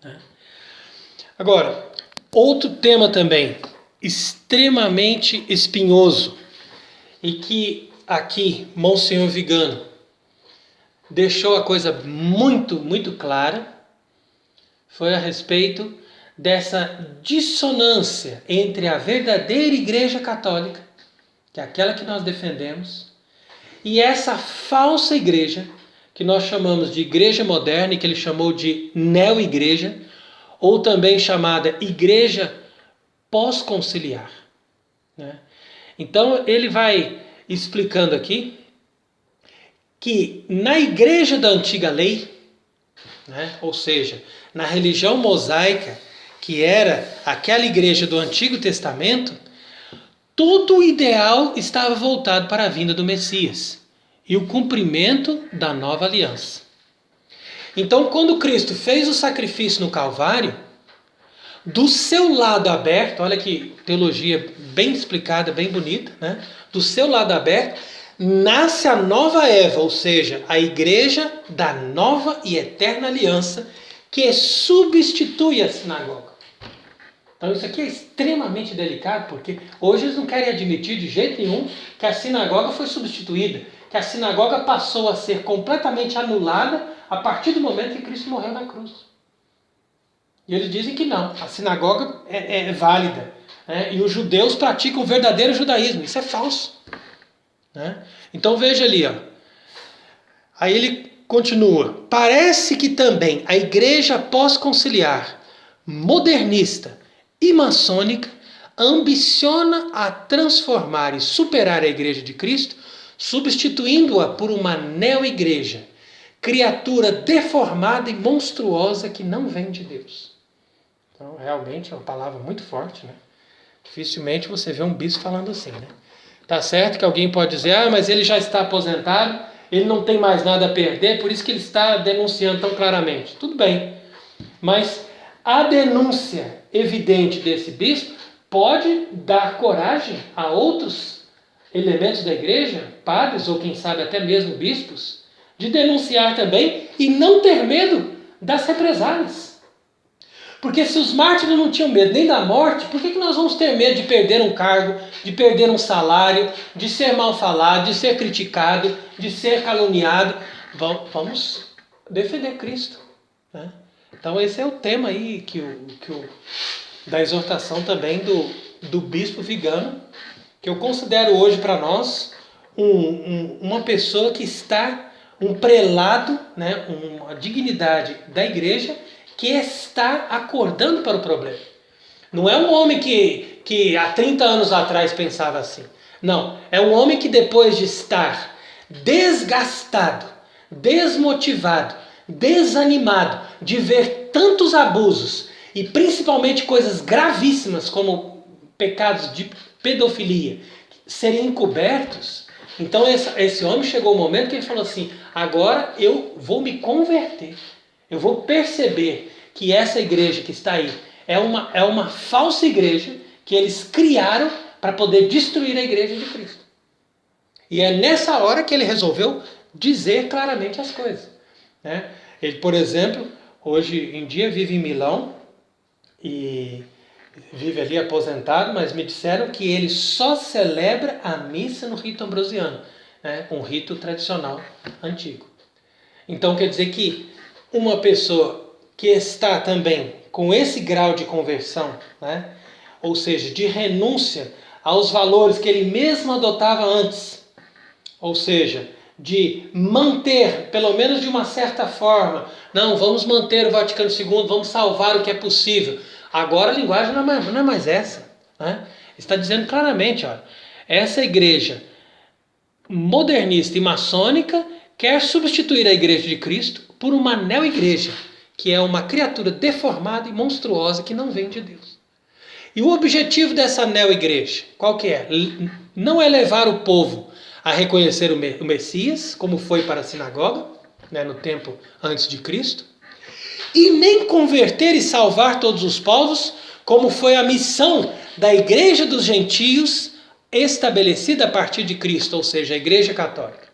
né? Agora, outro tema também extremamente espinhoso e que aqui Monsenhor Vigano deixou a coisa muito, muito clara, foi a respeito dessa dissonância entre a verdadeira Igreja Católica, que é aquela que nós defendemos, e essa falsa igreja, que nós chamamos de igreja moderna, e que ele chamou de neo-igreja, ou também chamada igreja pós-conciliar, né? Então ele vai explicando aqui que na igreja da antiga lei, né, ou seja, na religião mosaica, que era aquela igreja do Antigo Testamento, todo o ideal estava voltado para a vinda do Messias e o cumprimento da nova aliança. Então, quando Cristo fez o sacrifício no Calvário, do seu lado aberto, olha que teologia bem explicada, bem bonita, né? Do seu lado aberto, nasce a nova Eva, ou seja, a igreja da nova e eterna aliança, que substitui a sinagoga. Então isso aqui é extremamente delicado, porque hoje eles não querem admitir de jeito nenhum que a sinagoga foi substituída, que a sinagoga passou a ser completamente anulada a partir do momento que Cristo morreu na cruz. E eles dizem que não, a sinagoga é válida, né? E os judeus praticam o verdadeiro judaísmo. Isso é falso, né? Então veja ali, ó. Aí ele continua. Parece que também a igreja pós-conciliar, modernista e maçônica ambiciona a transformar e superar a igreja de Cristo, substituindo-a por uma neo-igreja, criatura deformada e monstruosa que não vem de Deus. Então, realmente é uma palavra muito forte, né? Dificilmente você vê um bispo falando assim, né? Tá certo que alguém pode dizer, mas ele já está aposentado, ele não tem mais nada a perder, por isso que ele está denunciando tão claramente. Tudo bem, mas a denúncia evidente desse bispo pode dar coragem a outros elementos da igreja, padres ou quem sabe até mesmo bispos, de denunciar também e não ter medo das represálias. Porque se os mártires não tinham medo nem da morte, por que nós vamos ter medo de perder um cargo, de perder um salário, de ser mal falado, de ser criticado, de ser caluniado? Vamos defender Cristo, né? Então esse é o tema aí da exortação também do bispo Vigano, que eu considero hoje para nós uma pessoa que está, um prelado, né, uma dignidade da igreja, que está acordando para o problema. Não é um homem que há 30 anos atrás pensava assim. Não, é um homem que depois de estar desgastado, desmotivado, desanimado de ver tantos abusos e principalmente coisas gravíssimas como pecados de pedofilia serem encobertos, então esse homem chegou o momento que ele falou assim, agora eu vou me converter. Eu vou perceber que essa igreja que está aí é uma falsa igreja que eles criaram para poder destruir a igreja de Cristo. E é nessa hora que ele resolveu dizer claramente as coisas, né? Ele, por exemplo, hoje em dia vive em Milão e vive ali aposentado, mas me disseram que ele só celebra a missa no rito ambrosiano, né? Um rito tradicional antigo. Então quer dizer que uma pessoa que está também com esse grau de conversão, né? Ou seja, de renúncia aos valores que ele mesmo adotava antes, ou seja, de manter, pelo menos de uma certa forma, não, vamos manter o Vaticano II, vamos salvar o que é possível. Agora a linguagem não é mais essa, né? Está dizendo claramente, olha, essa igreja modernista e maçônica quer substituir a igreja de Cristo por uma neo-igreja, que é uma criatura deformada e monstruosa que não vem de Deus. E o objetivo dessa neo-igreja, qual que é? Não é levar o povo a reconhecer o Messias, como foi para a sinagoga, né, no tempo antes de Cristo, e nem converter e salvar todos os povos, como foi a missão da igreja dos gentios estabelecida a partir de Cristo, ou seja, a igreja católica.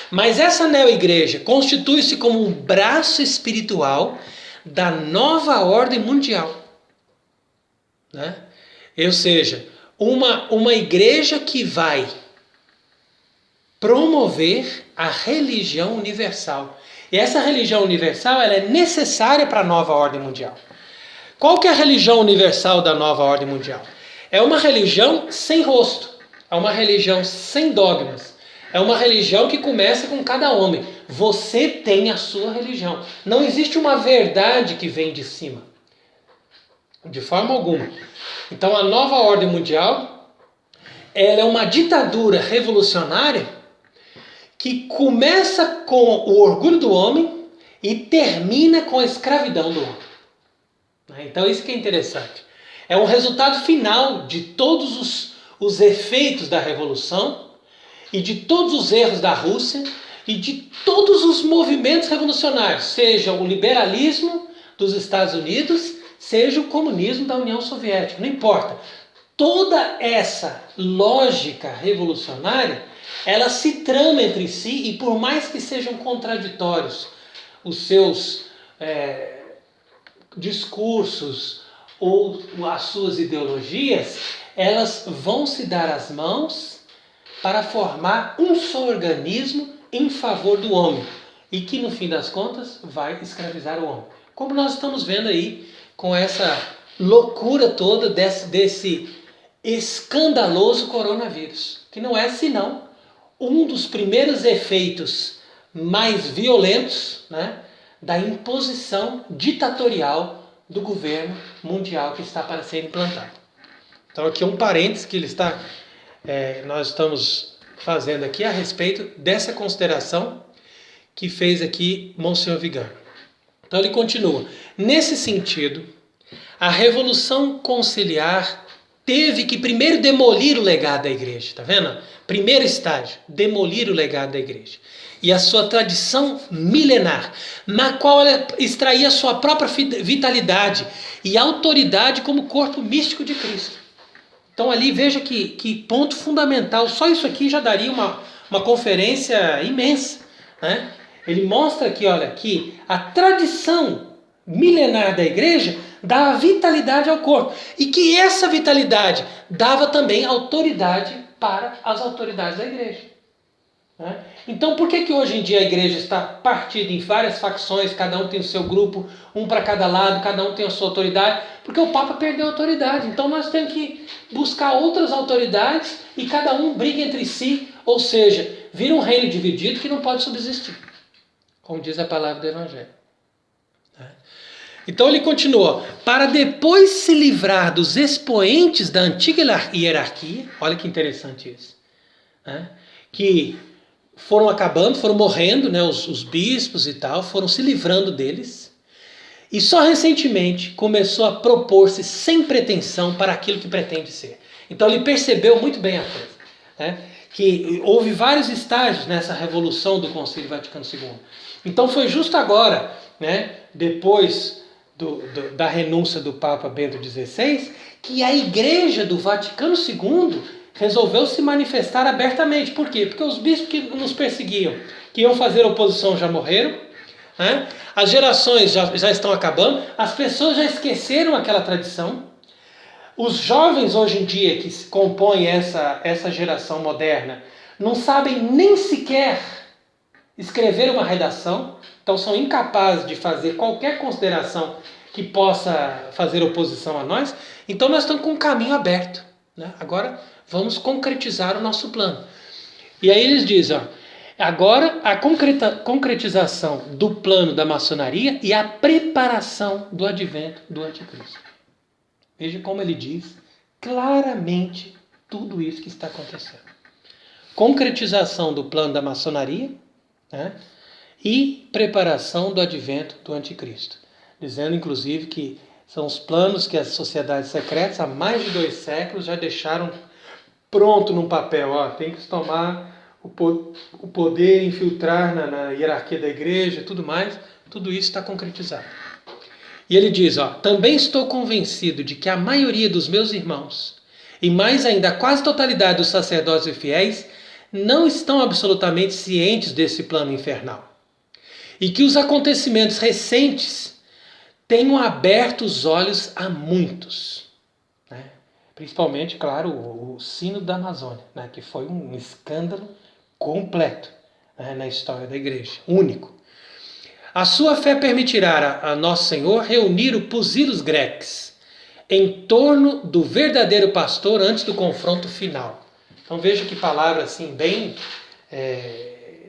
Mas essa neo-igreja constitui-se como um braço espiritual da nova ordem mundial. Né? Ou seja, uma igreja que vai promover a religião universal. E essa religião universal ela é necessária para a nova ordem mundial. Qual que é a religião universal da nova ordem mundial? É uma religião sem rosto. É uma religião sem dogmas. É uma religião que começa com cada homem. Você tem a sua religião. Não existe uma verdade que vem de cima. De forma alguma. Então a nova ordem mundial ela é uma ditadura revolucionária que começa com o orgulho do homem e termina com a escravidão do homem. Então isso que é interessante. É um resultado final de todos os efeitos da Revolução e de todos os erros da Rússia e de todos os movimentos revolucionários, seja o liberalismo dos Estados Unidos, seja o comunismo da União Soviética, não importa. Toda essa lógica revolucionária, ela se trama entre si e por mais que sejam contraditórios os seus discursos ou as suas ideologias, elas vão se dar as mãos para formar um só organismo em favor do homem e que no fim das contas vai escravizar o homem. Como nós estamos vendo aí com essa loucura toda desse escandaloso coronavírus, que não é senão um dos primeiros efeitos mais violentos, né, da imposição ditatorial do governo mundial que está para ser implantado. Então aqui um parênteses que nós estamos fazendo aqui a respeito dessa consideração que fez aqui Monsenhor Vigano. Então ele continua. Nesse sentido, a Revolução Conciliar teve que primeiro demolir o legado da igreja, está vendo? Primeiro estágio, demolir o legado da igreja. E a sua tradição milenar, na qual ela extraía a sua própria vitalidade e autoridade como corpo místico de Cristo. Então ali veja que ponto fundamental, só isso aqui já daria uma conferência imensa. Né? Ele mostra aqui, olha, que a tradição milenar da igreja dava vitalidade ao corpo. E que essa vitalidade dava também autoridade para as autoridades da igreja. Né? Então por que hoje em dia a igreja está partida em várias facções, cada um tem o seu grupo, um para cada lado, cada um tem a sua autoridade? Porque o Papa perdeu a autoridade. Então nós temos que buscar outras autoridades e cada um briga entre si, ou seja, vira um reino dividido que não pode subsistir, como diz a palavra do Evangelho. Então ele continua, para depois se livrar dos expoentes da antiga hierarquia, olha que interessante isso, né? Que foram acabando, foram morrendo, né? Os bispos e tal, foram se livrando deles, e só recentemente começou a propor-se sem pretensão para aquilo que pretende ser. Então ele percebeu muito bem a coisa, né? Que houve vários estágios nessa revolução do Concílio Vaticano II. Então foi justo agora, né? Depois da renúncia do Papa Bento XVI, que a Igreja do Vaticano II resolveu se manifestar abertamente. Por quê? Porque os bispos que nos perseguiam, que iam fazer oposição, já morreram, né? As gerações já estão acabando, as pessoas já esqueceram aquela tradição. Os jovens hoje em dia que compõem essa geração moderna não sabem nem sequer escrever uma redação, então são incapazes de fazer qualquer consideração que possa fazer oposição a nós. Então nós estamos com um caminho aberto, né? Agora vamos concretizar o nosso plano. E aí eles dizem, ó, agora a concretização do plano da maçonaria e a preparação do advento do anticristo. Veja como ele diz claramente tudo isso que está acontecendo. Concretização do plano da maçonaria, né? E preparação do advento do anticristo. Dizendo, inclusive, que são os planos que as sociedades secretas, há mais de 2 séculos, já deixaram pronto num papel. Ó, tem que tomar o poder, infiltrar na hierarquia da igreja e tudo mais. Tudo isso está concretizado. E ele diz, ó, também estou convencido de que a maioria dos meus irmãos, e mais ainda a quase totalidade dos sacerdotes e fiéis, não estão absolutamente cientes desse plano infernal. E que os acontecimentos recentes tenho aberto os olhos a muitos, né? Principalmente, claro, o Sínodo da Amazônia, né? Que foi um escândalo completo, né? Na história da igreja, único. A sua fé permitirá a Nosso Senhor reunir o Pusilus Grex em torno do verdadeiro pastor antes do confronto final. Então veja que palavra assim bem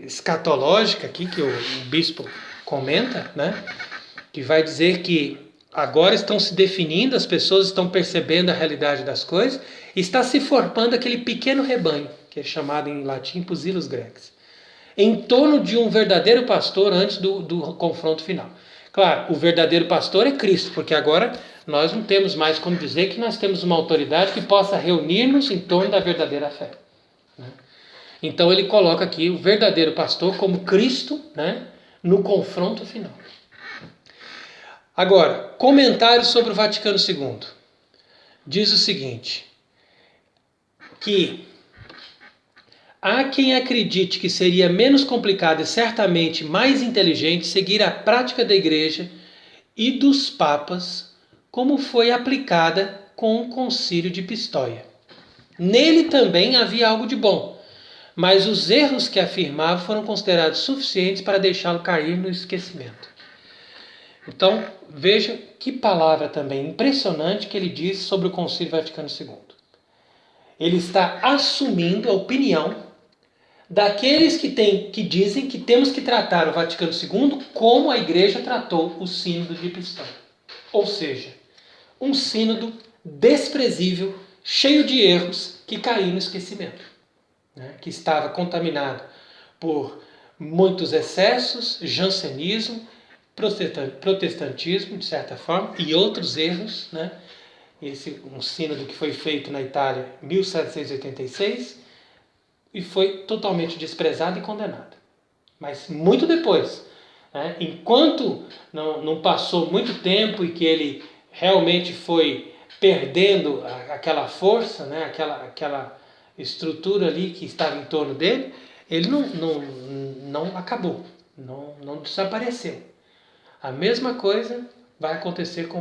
escatológica aqui que o bispo comenta, né? Que vai dizer que agora estão se definindo, as pessoas estão percebendo a realidade das coisas, e está se formando aquele pequeno rebanho, que é chamado em latim Pusilus Grex, em torno de um verdadeiro pastor antes do confronto final. Claro, o verdadeiro pastor é Cristo, porque agora nós não temos mais como dizer que nós temos uma autoridade que possa reunir-nos em torno da verdadeira fé, né? Então ele coloca aqui o verdadeiro pastor como Cristo, né, no confronto final. Agora, comentário sobre o Vaticano II. Diz o seguinte, que há quem acredite que seria menos complicado e certamente mais inteligente seguir a prática da Igreja e dos papas como foi aplicada com o Concílio de Pistoia. Nele também havia algo de bom, mas os erros que afirmava foram considerados suficientes para deixá-lo cair no esquecimento. Então, veja que palavra também impressionante que ele diz sobre o Concílio Vaticano II. Ele está assumindo a opinião daqueles que dizem que temos que tratar o Vaticano II como a Igreja tratou o Sínodo de Pistoia. Ou seja, um sínodo desprezível, cheio de erros, que caiu no esquecimento, né? Que estava contaminado por muitos excessos, jansenismo, protestantismo, de certa forma, e outros erros, né? Um sínodo que foi feito na Itália em 1786 e foi totalmente desprezado e condenado. Mas muito depois, né? Enquanto não passou muito tempo e que ele realmente foi perdendo aquela força, né? aquela estrutura ali que estava em torno dele, ele não acabou, não desapareceu. A mesma coisa vai acontecer com